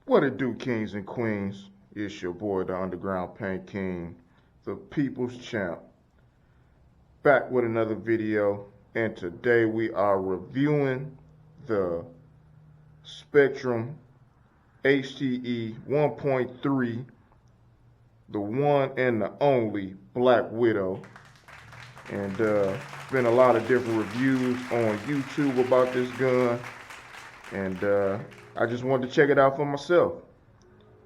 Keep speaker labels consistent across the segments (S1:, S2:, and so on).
S1: What it do, kings and queens? It's your boy, the Underground Paint King, the People's Champ, back with another video. And today we are reviewing the Spectrum HTE 1.3, the one and the only Black Widow. And been a lot of different reviews on YouTube about this gun. And I just wanted to check it out for myself.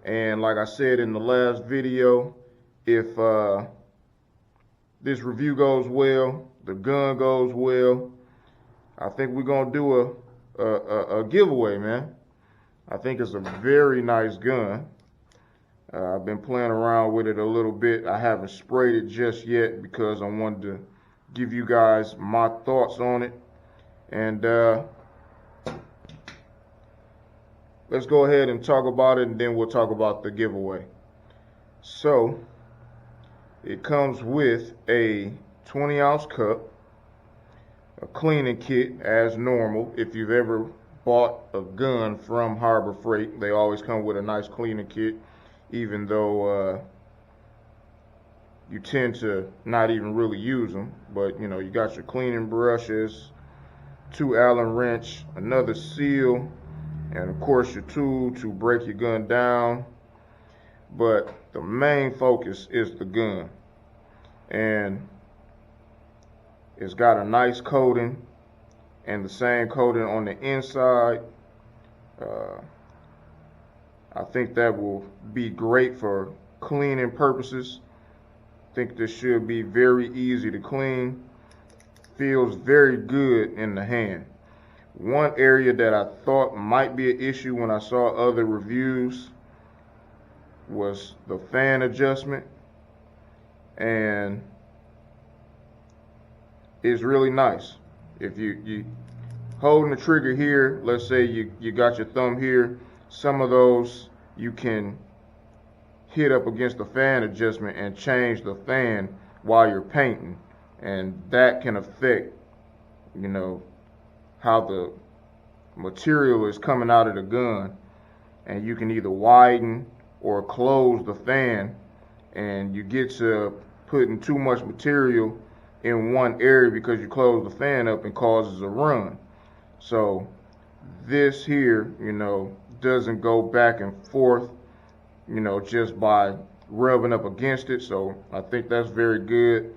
S1: And like I said in the last video, if this review goes well, the gun goes well, I think we're gonna do a giveaway, man. I think it's a very nice gun. I've been playing around with it a little bit. I haven't sprayed it just yet because I wanted to give you guys my thoughts on it. And let's go ahead and talk about it, and then we'll talk about the giveaway. So, it comes with a 20-ounce cup, a cleaning kit as normal. If you've ever bought a gun from Harbor Freight, they always come with a nice cleaning kit, even though you tend to not even really use them. But, you know, you got your cleaning brushes, 2 Allen wrench, another seal, and of course your tool to break your gun down. But the main focus is the gun, and it's got a nice coating and the same coating on the inside. I think that will be great for cleaning purposes. I think this should be very easy to clean. Feels very good in the hand. One area that I thought might be an issue when I saw other reviews was the fan adjustment, and it's really nice. If you holding the trigger here, let's say you got your thumb here, some of those you can hit up against the fan adjustment and change the fan while you're painting, and that can affect, you know, how the material is coming out of the gun. And you can either widen or close the fan, and you get to putting too much material in one area because you close the fan up and causes a run. So this here, you know, doesn't go back and forth, you know, just by rubbing up against it. So I think that's very good.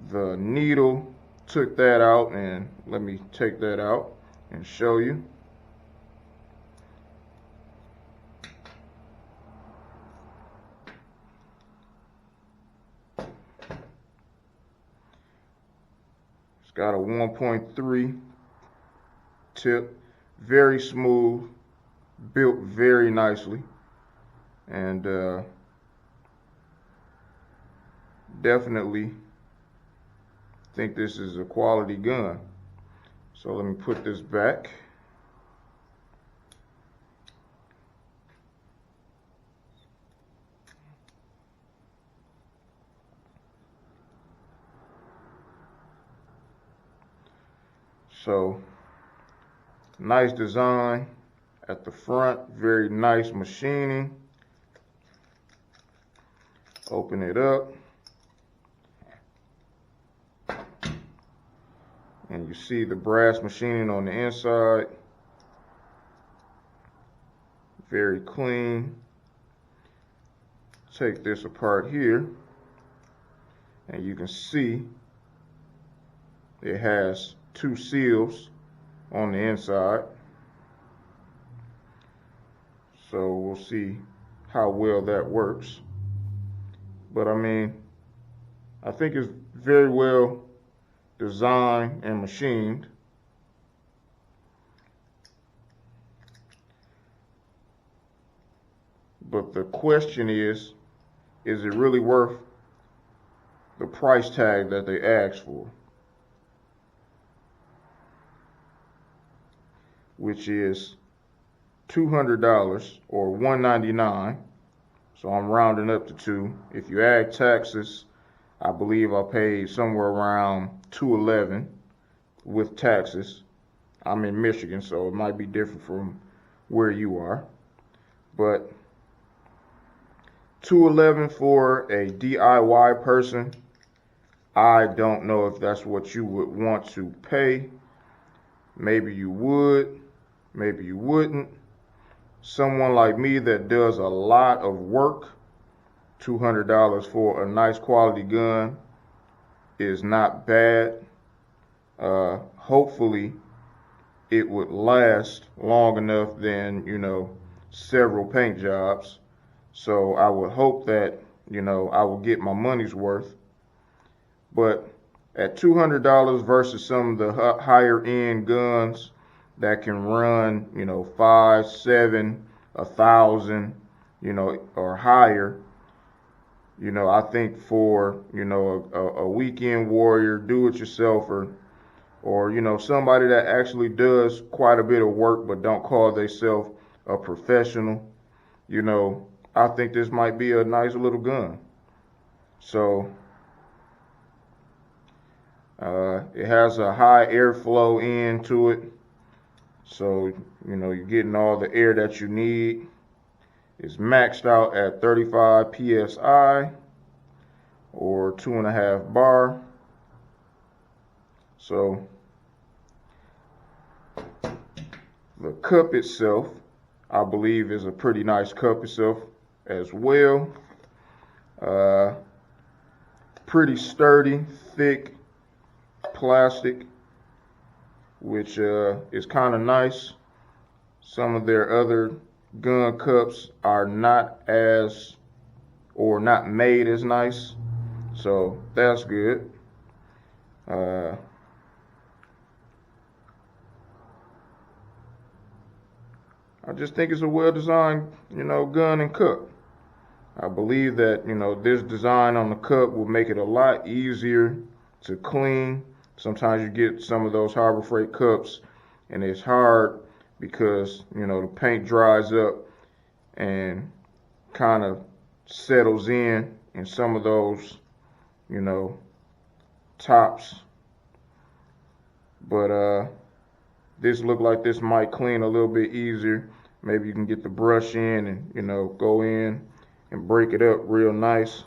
S1: The needle took that out, and let me take that out and show you. It's got a 1.3 tip, very smooth, built very nicely, and definitely think this is a quality gun. So let me put this back. So nice design at the front, very nice machining. Open it up, and you see the brass machining on the inside. Very clean. Take this apart here, and you can see it has 2 seals on the inside. So we'll see how well that works. But I mean, I think it's very well designed and machined. But the question is it really worth the price tag that they asked for? Which is $200 or $199. So I'm rounding up to 2. If you add taxes, I believe I paid somewhere around $211 with taxes. I'm in Michigan, so it might be different from where you are. But $211 for a DIY person, I don't know if that's what you would want to pay. Maybe you would, maybe you wouldn't. Someone like me that does a lot of work, $200 for a nice quality gun is not bad. Hopefully it would last long enough than, several paint jobs. So I would hope that, I will get my money's worth. But at $200 versus some of the higher end guns that can run, 5, 7, 1,000, or higher, I think for, a weekend warrior, do-it-yourselfer, or, somebody that actually does quite a bit of work but don't call themselves a professional, I think this might be a nice little gun. So it has a high airflow into it. So, you're getting all the air that you need. It's maxed out at 35 PSI or 2.5 bar. So the cup itself, I believe, is a pretty nice cup itself as well. Pretty sturdy, thick plastic, which is kind of nice. Some of their other gun cups are not made as nice, so that's good. I just think it's a well-designed, gun and cup. I believe that, this design on the cup will make it a lot easier to clean. Sometimes you get some of those Harbor Freight cups and it's hard because, the paint dries up and kind of settles in some of those, tops. But this look like this might clean a little bit easier. Maybe you can get the brush in and, go in and break it up real nice.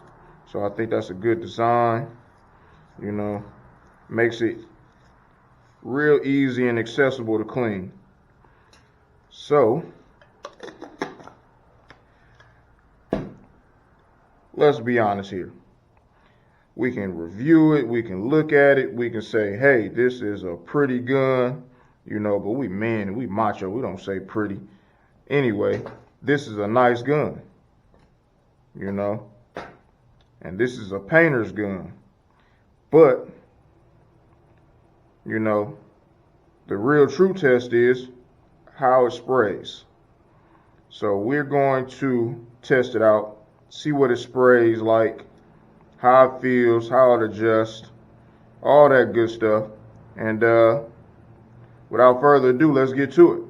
S1: So I think that's a good design. Makes it real easy and accessible to clean. So let's be honest here. We can review it, we can look at it, we can say, hey, this is a pretty gun, but we men, we macho, we don't say pretty. Anyway, this is a nice gun, and this is a painter's gun. But, the real true test is how it sprays. So we're going to test it out, see what it sprays like, how it feels, how it adjusts, all that good stuff. And without further ado, let's get to it.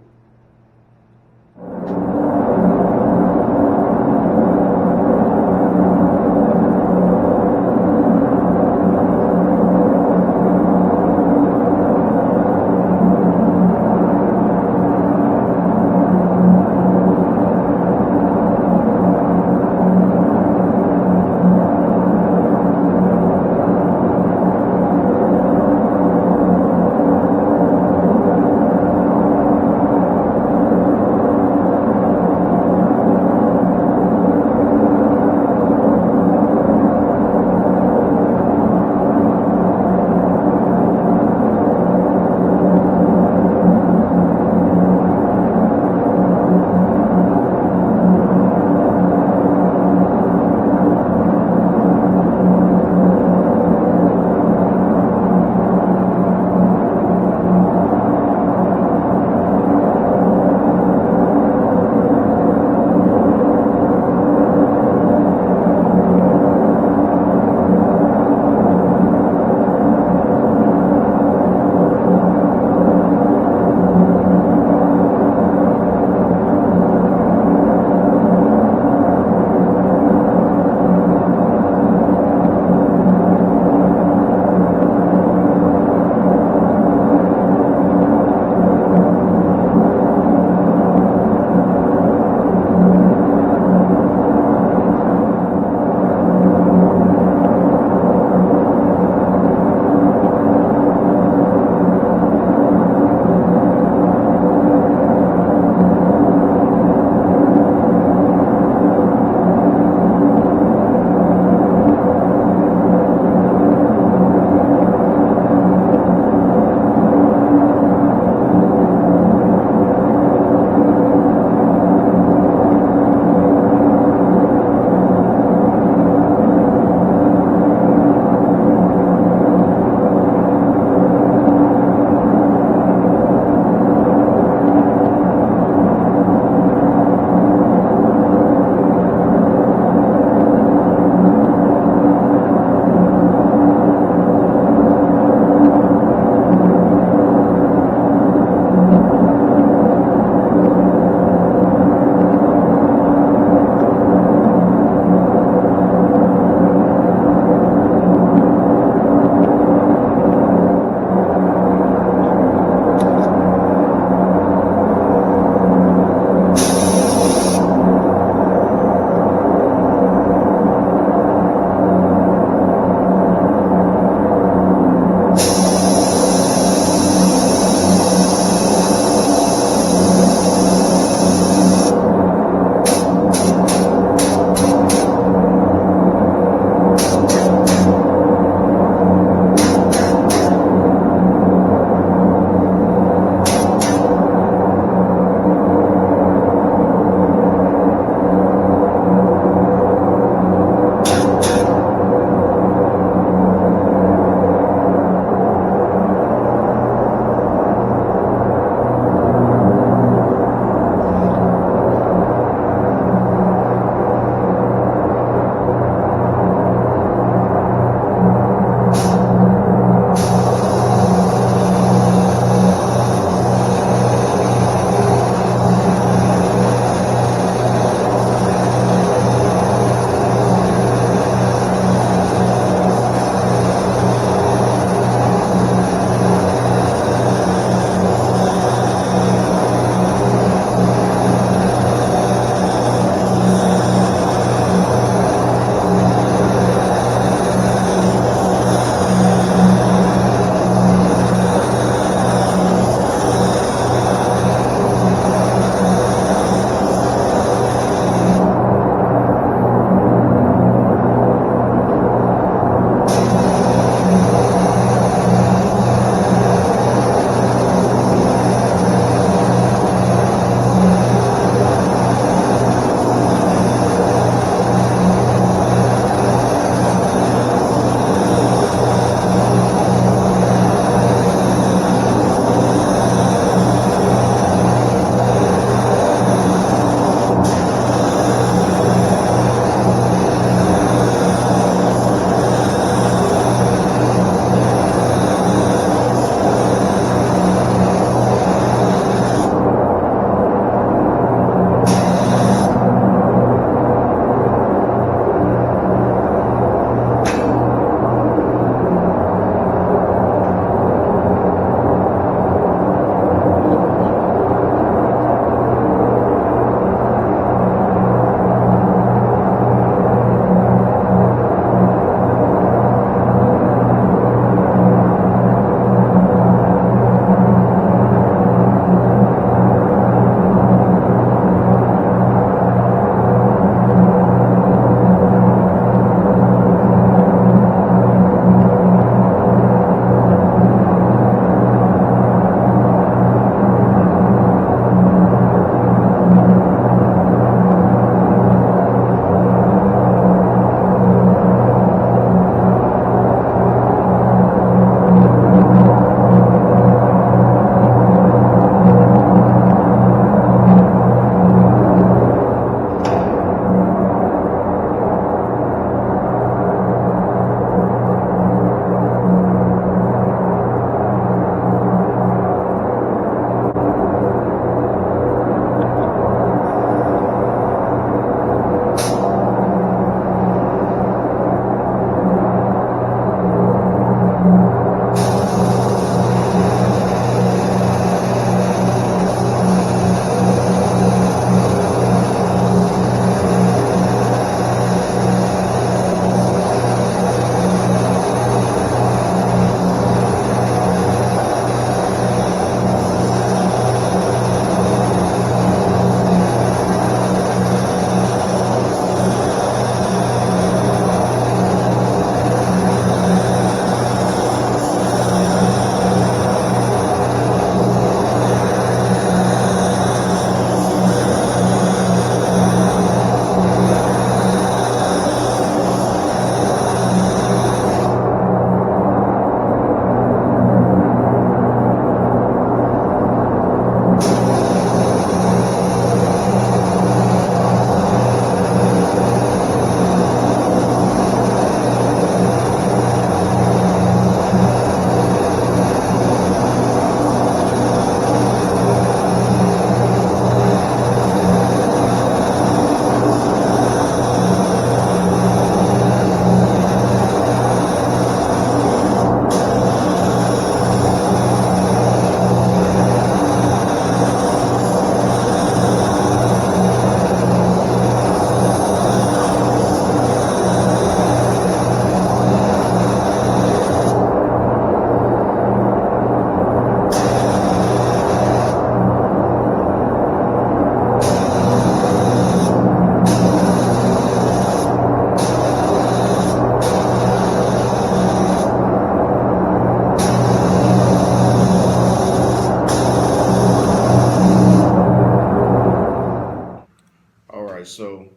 S1: right, so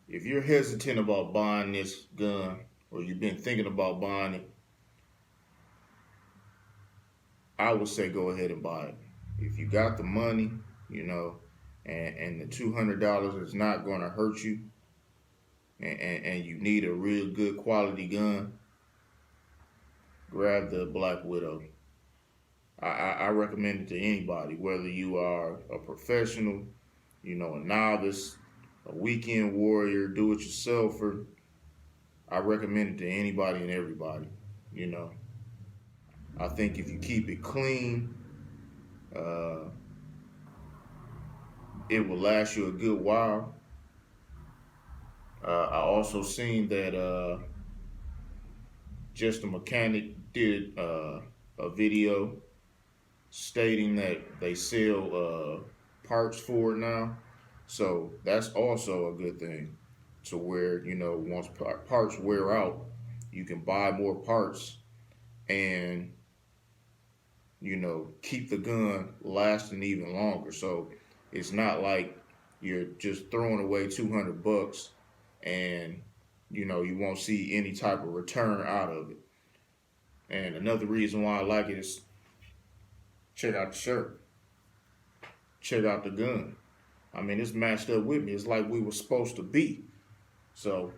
S1: if you're hesitant about buying this gun, or you've been thinking about buying it, I would say go ahead and buy it. If you got the money, and the $200 is not going to hurt you, and you need a real good quality gun, grab the Black Widow. I recommend it to anybody, whether you are a professional, a novice, a weekend warrior, do-it-yourselfer. I recommend it to anybody and everybody. I think if you keep it clean, it will last you a good while. I also seen that Just a Mechanic did a video stating that they sell parts for it now. So that's also a good thing, to where, once parts wear out, you can buy more parts and, keep the gun lasting even longer. So it's not like you're just throwing away $200 and, you won't see any type of return out of it. And another reason why I like it is, check out the shirt. Check out the gun. I mean, it's matched up with me. It's like we were supposed to be. So,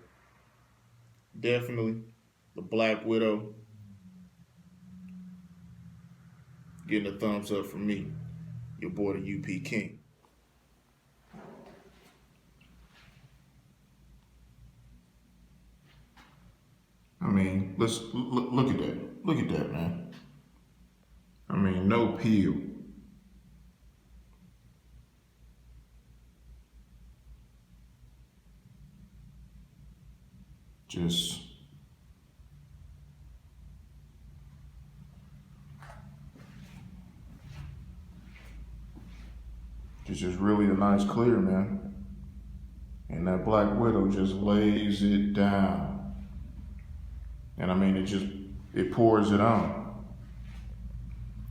S1: definitely, the Black Widow, getting a thumbs up from me, your boy, the UP King. I mean, let's look at that. Look at that, man. I mean, no peel. Just it's just really a nice clear, man. And that Black Widow just lays it down. And I mean, it pours it on.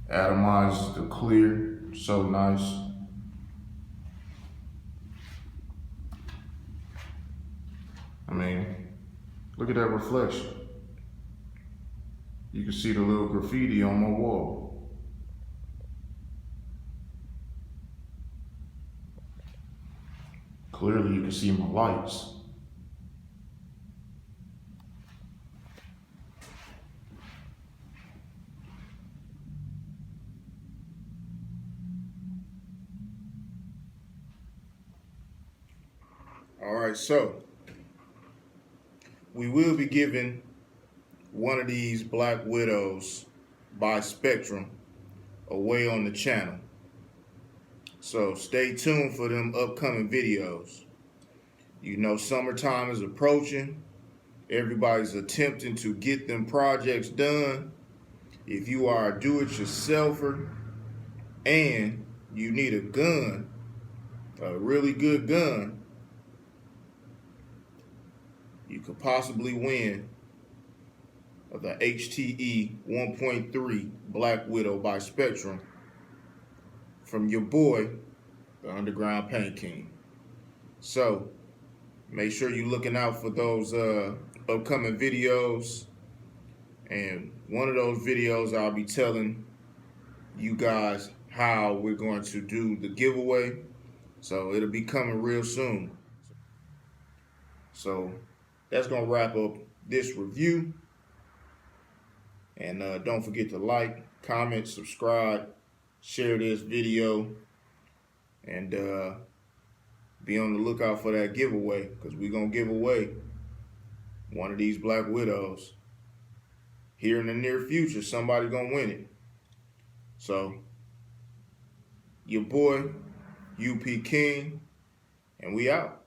S1: Atomizes the clear, so nice. I mean, look at that reflection. You can see the little graffiti on my wall. Clearly you can see my lights. All right, so we will be giving one of these Black Widows by Spectrum away on the channel. So stay tuned for them upcoming videos. Summertime is approaching. Everybody's attempting to get them projects done. If you are a do-it-yourselfer and you need a gun, a really good gun, you could possibly win the HTE 1.3 Black Widow by Spectrum from your boy, the Underground Paint King. So make sure you're looking out for those upcoming videos. And one of those videos, I'll be telling you guys how we're going to do the giveaway. So it'll be coming real soon. So that's going to wrap up this review. And don't forget to like, comment, subscribe, share this video, and be on the lookout for that giveaway, because we're going to give away one of these Black Widows. Here in the near future, somebody's going to win it. So, your boy, UP King, and we out.